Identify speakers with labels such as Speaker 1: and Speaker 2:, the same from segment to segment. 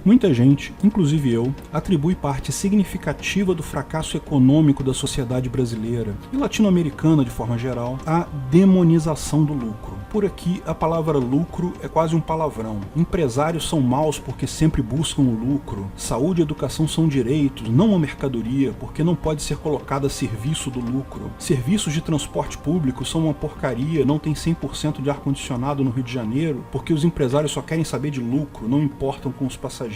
Speaker 1: Muita gente, inclusive eu, atribui parte significativa do fracasso econômico da sociedade brasileira e latino-americana de forma geral à demonização do lucro. Por aqui, a palavra lucro é quase um palavrão. Empresários são maus porque sempre buscam o lucro. Saúde e educação são direitos, não uma mercadoria, porque não pode ser colocada a serviço do lucro. Serviços de transporte público são uma porcaria, não tem 100% de ar-condicionado no Rio de Janeiro, porque os empresários só querem saber de lucro, não importam com os passageiros.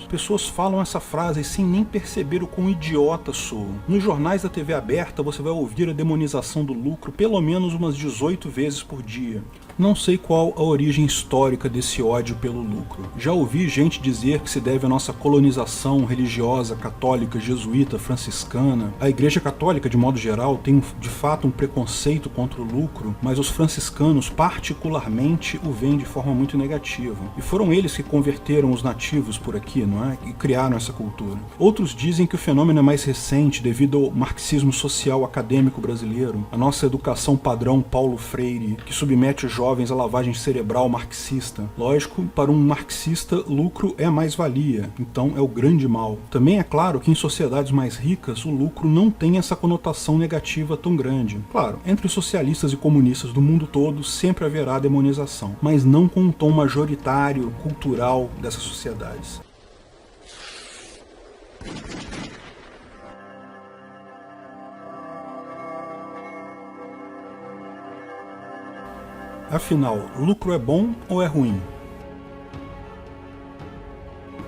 Speaker 1: Pessoas falam essa frase sem nem perceber o quão idiota soam. Nos jornais da TV aberta você vai ouvir a demonização do lucro pelo menos umas 18 vezes por dia. Não sei qual a origem histórica desse ódio pelo lucro. Já ouvi gente dizer que se deve à nossa colonização religiosa, católica, jesuíta, franciscana. A Igreja Católica, de modo geral, tem de fato um preconceito contra o lucro, mas os franciscanos particularmente o veem de forma muito negativa. E foram eles que converteram os nativos por aqui, não é? E criaram essa cultura. Outros dizem que o fenômeno é mais recente devido ao marxismo social acadêmico brasileiro, a nossa educação padrão Paulo Freire, que submete os jovens à lavagem cerebral marxista. Lógico, para um marxista, lucro é a mais-valia, então é o grande mal. Também é claro que em sociedades mais ricas, o lucro não tem essa conotação negativa tão grande. Claro, entre os socialistas e comunistas do mundo todo sempre haverá demonização, mas não com um tom majoritário, cultural dessas sociedades. Afinal, lucro é bom ou é ruim?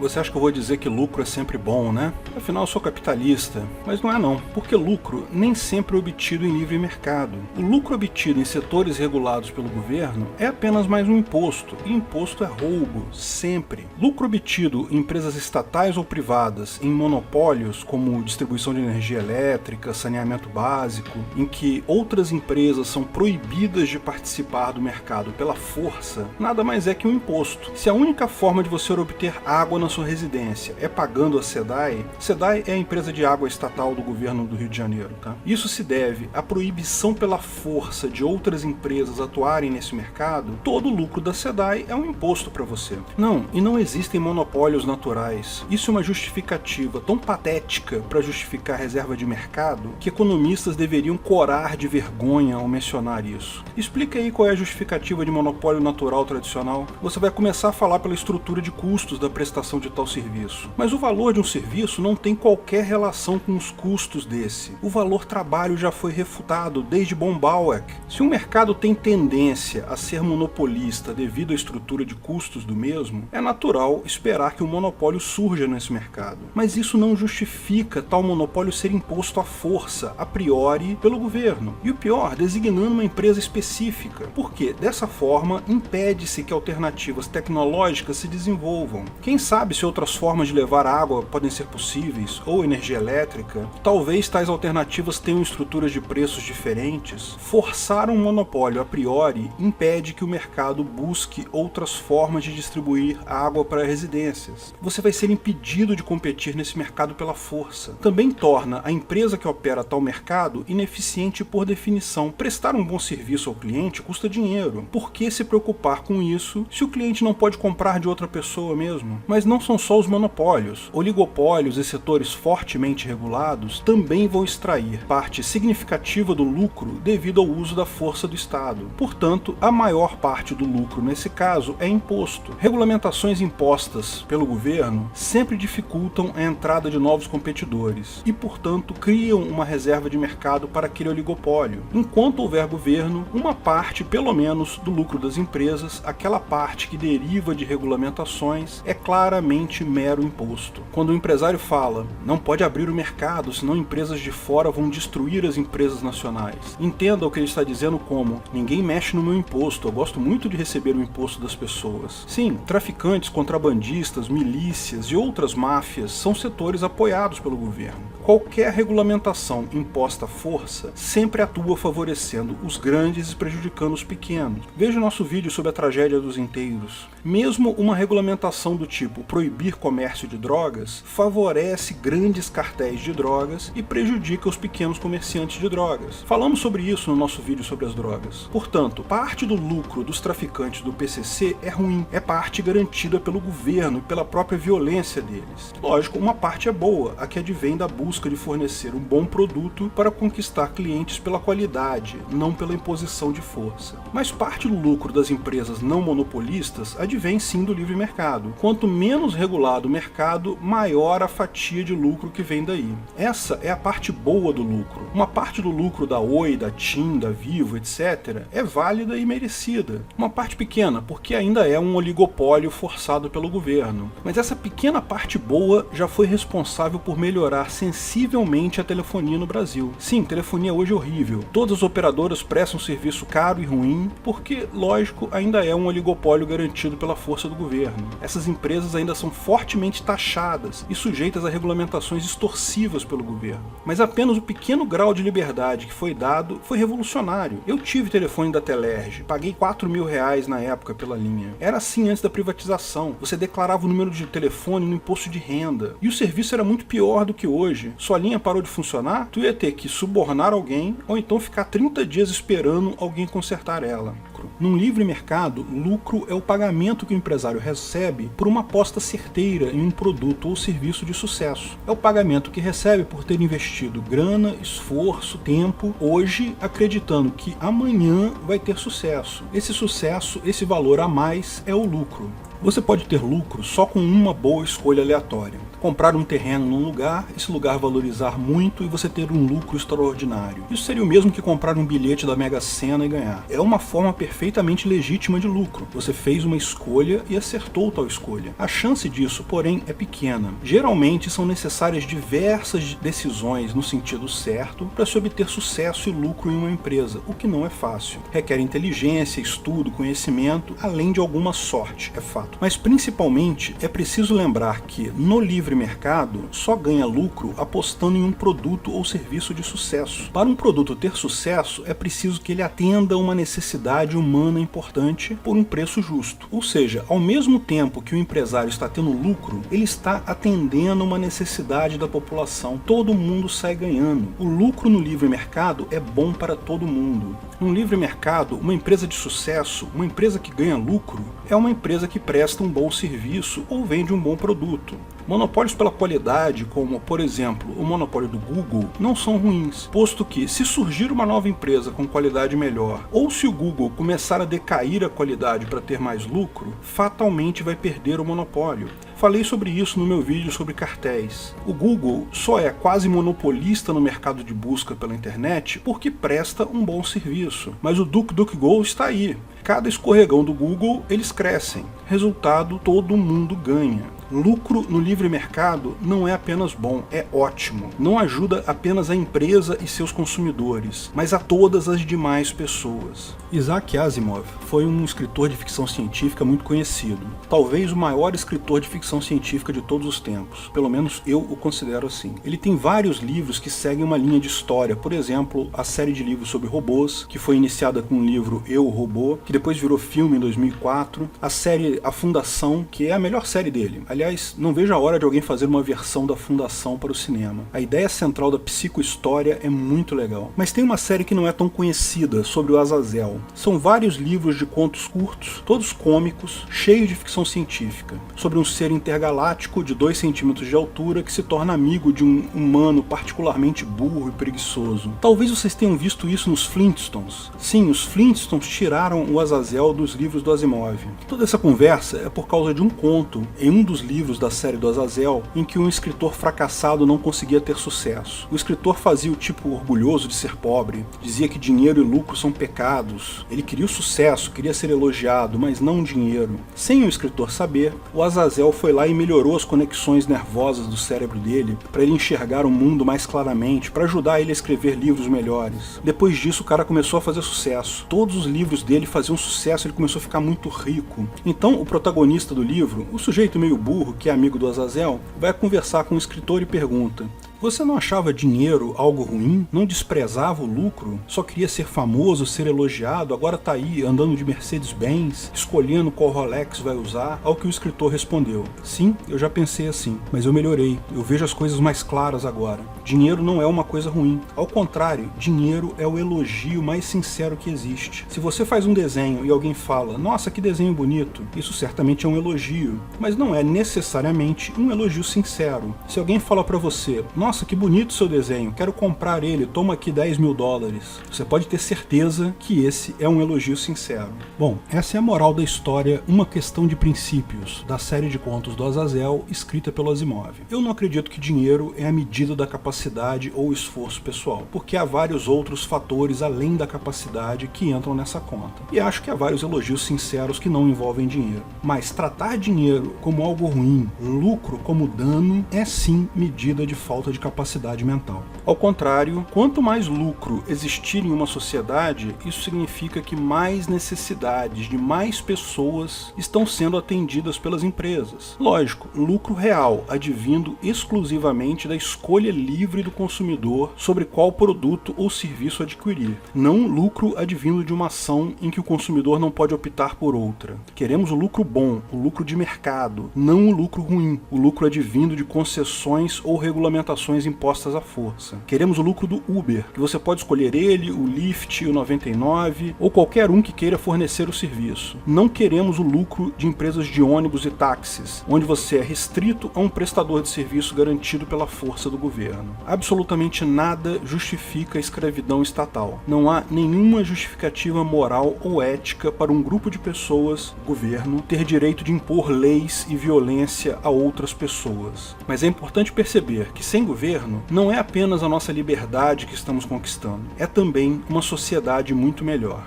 Speaker 1: Você acha que eu vou dizer que lucro é sempre bom, né? Afinal, eu sou capitalista. Mas não é não, porque lucro nem sempre é obtido em livre mercado. O lucro obtido em setores regulados pelo governo é apenas mais um imposto, e imposto é roubo, sempre. Lucro obtido em empresas estatais ou privadas, em monopólios como distribuição de energia elétrica, saneamento básico, em que outras empresas são proibidas de participar do mercado pela força, nada mais é que um imposto. Se a única forma de você obter água na sua residência é pagando a SEDAI. SEDAI é a empresa de água estatal do governo do Rio de Janeiro, tá? Isso se deve à proibição pela força de outras empresas atuarem nesse mercado. Todo o lucro da SEDAI é um imposto para você. Não, e não existem monopólios naturais. Isso é uma justificativa tão patética para justificar a reserva de mercado que economistas deveriam corar de vergonha ao mencionar isso. Explica aí qual é a justificativa de monopólio natural tradicional. Você vai começar a falar pela estrutura de custos da prestação de tal serviço. Mas o valor de um serviço não tem qualquer relação com os custos desse. O valor trabalho já foi refutado desde von Bauer. Se um mercado tem tendência a ser monopolista devido à estrutura de custos do mesmo, é natural esperar que um monopólio surja nesse mercado. Mas isso não justifica tal monopólio ser imposto à força, a priori, pelo governo. E o pior, designando uma empresa específica. Porque, dessa forma, impede-se que alternativas tecnológicas se desenvolvam. Quem sabe se outras formas de levar água podem ser possíveis, ou energia elétrica. Talvez tais alternativas tenham estruturas de preços diferentes. Forçar um monopólio a priori impede que o mercado busque outras formas de distribuir água para residências. Você vai ser impedido de competir nesse mercado pela força. Também torna a empresa que opera tal mercado ineficiente por definição. Prestar um bom serviço ao cliente custa dinheiro. Por que se preocupar com isso se o cliente não pode comprar de outra pessoa mesmo? Mas não são só os monopólios. Oligopólios e setores fortemente regulados também vão extrair parte significativa do lucro devido ao uso da força do Estado. Portanto, a maior parte do lucro nesse caso é imposto. Regulamentações impostas pelo governo sempre dificultam a entrada de novos competidores e, portanto, criam uma reserva de mercado para aquele oligopólio. Enquanto houver governo, uma parte, pelo menos, do lucro das empresas, aquela parte que deriva de regulamentações, é claramente mero imposto. Quando o empresário fala, não pode abrir o mercado, senão empresas de fora vão destruir as empresas nacionais. Entenda o que ele está dizendo como, ninguém mexe no meu imposto, eu gosto muito de receber o imposto das pessoas. Sim, traficantes, contrabandistas, milícias e outras máfias são setores apoiados pelo governo. Qualquer regulamentação imposta à força sempre atua favorecendo os grandes e prejudicando os pequenos. Veja o nosso vídeo sobre a tragédia dos inteiros. Mesmo uma regulamentação do tipo proibir comércio de drogas favorece grandes cartéis de drogas e prejudica os pequenos comerciantes de drogas. Falamos sobre isso no nosso vídeo sobre as drogas. Portanto, parte do lucro dos traficantes do PCC é ruim, é parte garantida pelo governo e pela própria violência deles. Lógico, uma parte é boa, a que advém da busca de fornecer um bom produto para conquistar clientes pela qualidade, não pela imposição de força. Mas parte do lucro das empresas não monopolistas advém sim do livre mercado. Quanto menos regulado o mercado, maior a fatia de lucro que vem daí. Essa é a parte boa do lucro. Uma parte do lucro da Oi, da TIM, da Vivo, etc. é válida e merecida. Uma parte pequena, porque ainda é um oligopólio forçado pelo governo. Mas essa pequena parte boa já foi responsável por melhorar sensivelmente a telefonia no Brasil. Sim, telefonia hoje é horrível. Todas as operadoras prestam serviço caro e ruim, porque, lógico, ainda é um oligopólio garantido pela força do governo. Essas empresas ainda são fortemente taxadas e sujeitas a regulamentações extorsivas pelo governo. Mas apenas o pequeno grau de liberdade que foi dado foi revolucionário. Eu tive telefone da Telerge, paguei R$4.000 na época pela linha. Era assim antes da privatização. Você declarava o número de telefone no imposto de renda. E o serviço era muito pior do que hoje. Sua linha parou de funcionar, tu ia ter que subornar alguém ou então ficar 30 dias esperando alguém consertar ela. Num livre mercado, lucro é o pagamento que o empresário recebe por uma aposta certeira em um produto ou serviço de sucesso. É o pagamento que recebe por ter investido grana, esforço, tempo, hoje acreditando que amanhã vai ter sucesso. Esse sucesso, esse valor a mais é o lucro. Você pode ter lucro só com uma boa escolha aleatória. Comprar um terreno num lugar, esse lugar valorizar muito e você ter um lucro extraordinário. Isso seria o mesmo que comprar um bilhete da Mega Sena e ganhar. É uma forma perfeitamente legítima de lucro. Você fez uma escolha e acertou tal escolha. A chance disso, porém, é pequena. Geralmente são necessárias diversas decisões no sentido certo para se obter sucesso e lucro em uma empresa, o que não é fácil. Requer inteligência, estudo, conhecimento, além de alguma sorte, é fato. Mas principalmente é preciso lembrar que no livre mercado só ganha lucro apostando em um produto ou serviço de sucesso. Para um produto ter sucesso é preciso que ele atenda a uma necessidade humana importante por um preço justo. Ou seja, ao mesmo tempo que o empresário está tendo lucro, ele está atendendo uma necessidade da população. Todo mundo sai ganhando. O lucro no livre mercado é bom para todo mundo. No livre mercado, uma empresa de sucesso, uma empresa que ganha lucro, é uma empresa que presta um bom serviço ou vende um bom produto. Monopólios pela qualidade, como, por exemplo, o monopólio do Google, não são ruins, posto que, se surgir uma nova empresa com qualidade melhor, ou se o Google começar a decair a qualidade para ter mais lucro, fatalmente vai perder o monopólio. Falei sobre isso no meu vídeo sobre cartéis. O Google só é quase monopolista no mercado de busca pela internet porque presta um bom serviço. Mas o DuckDuckGo está aí. Cada escorregão do Google, eles crescem. Resultado, todo mundo ganha. Lucro no livre mercado não é apenas bom, é ótimo. Não ajuda apenas a empresa e seus consumidores, mas a todas as demais pessoas. Isaac Asimov foi um escritor de ficção científica muito conhecido. Talvez o maior escritor de ficção científica de todos os tempos. Pelo menos eu o considero assim. Ele tem vários livros que seguem uma linha de história. Por exemplo, a série de livros sobre robôs, que foi iniciada com o livro Eu, Robô, que depois virou filme em 2004. A série A Fundação, que é a melhor série dele. Aliás, não vejo a hora de alguém fazer uma versão da Fundação para o cinema. A ideia central da psicohistória é muito legal. Mas tem uma série que não é tão conhecida, sobre o Azazel. São vários livros de contos curtos, todos cômicos, cheios de ficção científica, sobre um ser intergaláctico de 2 centímetros de altura que se torna amigo de um humano particularmente burro e preguiçoso. Talvez vocês tenham visto isso nos Flintstones. Sim, os Flintstones tiraram o Azazel dos livros do Asimov. Toda essa conversa é por causa de um conto, em um dos livros da série do Azazel, em que um escritor fracassado não conseguia ter sucesso. O escritor fazia o tipo orgulhoso de ser pobre, dizia que dinheiro e lucro são pecados. Ele queria o sucesso, queria ser elogiado, mas não o dinheiro. Sem o escritor saber, o Azazel foi lá e melhorou as conexões nervosas do cérebro dele, para ele enxergar o mundo mais claramente, para ajudar ele a escrever livros melhores. Depois disso, o cara começou a fazer sucesso. Todos os livros dele faziam sucesso, ele começou a ficar muito rico. Então, o protagonista do livro, o sujeito meio burro, que é amigo do Azazel, vai conversar com o escritor e pergunta: Você não achava dinheiro algo ruim? Não desprezava o lucro? Só queria ser famoso, ser elogiado, agora tá aí andando de Mercedes-Benz, escolhendo qual Rolex vai usar? Ao que o escritor respondeu: sim, eu já pensei assim, mas eu melhorei, eu vejo as coisas mais claras agora. Dinheiro não é uma coisa ruim. Ao contrário, dinheiro é o elogio mais sincero que existe. Se você faz um desenho e alguém fala: nossa, que desenho bonito, isso certamente é um elogio, mas não é necessariamente um elogio sincero. Se alguém fala pra você: nossa, que bonito seu desenho, quero comprar ele, toma aqui $10.000. Você pode ter certeza que esse é um elogio sincero. Bom, essa é a moral da história, Uma Questão de Princípios, da série de contos do Azazel, escrita pelo Asimov. Eu não acredito que dinheiro é a medida da capacidade ou esforço pessoal, porque há vários outros fatores além da capacidade que entram nessa conta. E acho que há vários elogios sinceros que não envolvem dinheiro. Mas tratar dinheiro como algo ruim, lucro como dano, é sim medida de falta de capacidade mental. Ao contrário, quanto mais lucro existir em uma sociedade, isso significa que mais necessidades de mais pessoas estão sendo atendidas pelas empresas. Lógico, lucro real, advindo exclusivamente da escolha livre do consumidor sobre qual produto ou serviço adquirir. Não lucro advindo de uma ação em que o consumidor não pode optar por outra. Queremos o lucro bom, o lucro de mercado, não o lucro ruim, o lucro advindo de concessões ou regulamentações impostas à força. Queremos o lucro do Uber, que você pode escolher ele, o Lyft, o 99 ou qualquer um que queira fornecer o serviço. Não queremos o lucro de empresas de ônibus e táxis, onde você é restrito a um prestador de serviço garantido pela força do governo. Absolutamente nada justifica a escravidão estatal. Não há nenhuma justificativa moral ou ética para um grupo de pessoas, governo, ter direito de impor leis e violência a outras pessoas. Mas é importante perceber que sem governo não é apenas a nossa liberdade que estamos conquistando, é também uma sociedade muito melhor.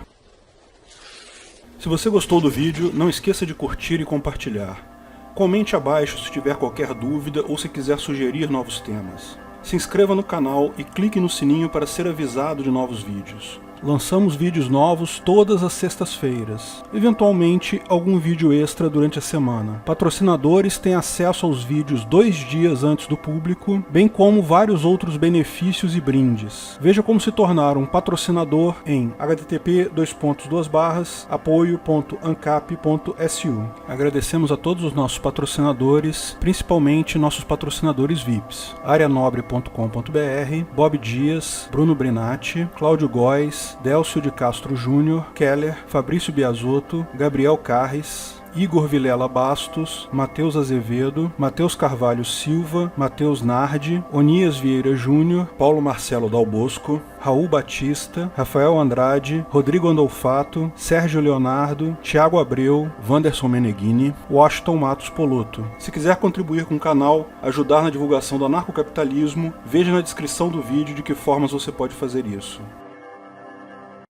Speaker 1: Se você gostou do vídeo, não esqueça de curtir e compartilhar. Comente abaixo se tiver qualquer dúvida ou se quiser sugerir novos temas. Se inscreva no canal e clique no sininho para ser avisado de novos vídeos. Lançamos vídeos novos todas as sextas-feiras, eventualmente algum vídeo extra durante a semana. Patrocinadores têm acesso aos vídeos 2 dias antes do público, bem como vários outros benefícios e brindes. Veja como se tornar um patrocinador em http://apoio.ancap.su. Agradecemos a todos os nossos patrocinadores, principalmente nossos patrocinadores VIPs: arianobre.com.br, Bob Dias, Bruno Brinatti, Cláudio Góes, Délcio de Castro Júnior, Keller, Fabrício Biasotto, Gabriel Carres, Igor Vilela Bastos, Matheus Azevedo, Matheus Carvalho Silva, Matheus Nardi, Onias Vieira Júnior, Paulo Marcelo Dal Bosco, Raul Batista, Rafael Andrade, Rodrigo Andolfato, Sérgio Leonardo, Thiago Abreu, Wanderson Meneghini, Washington Matos Poloto. Se quiser contribuir com o canal, ajudar na divulgação do anarcocapitalismo, veja na descrição do vídeo de que formas você pode fazer isso.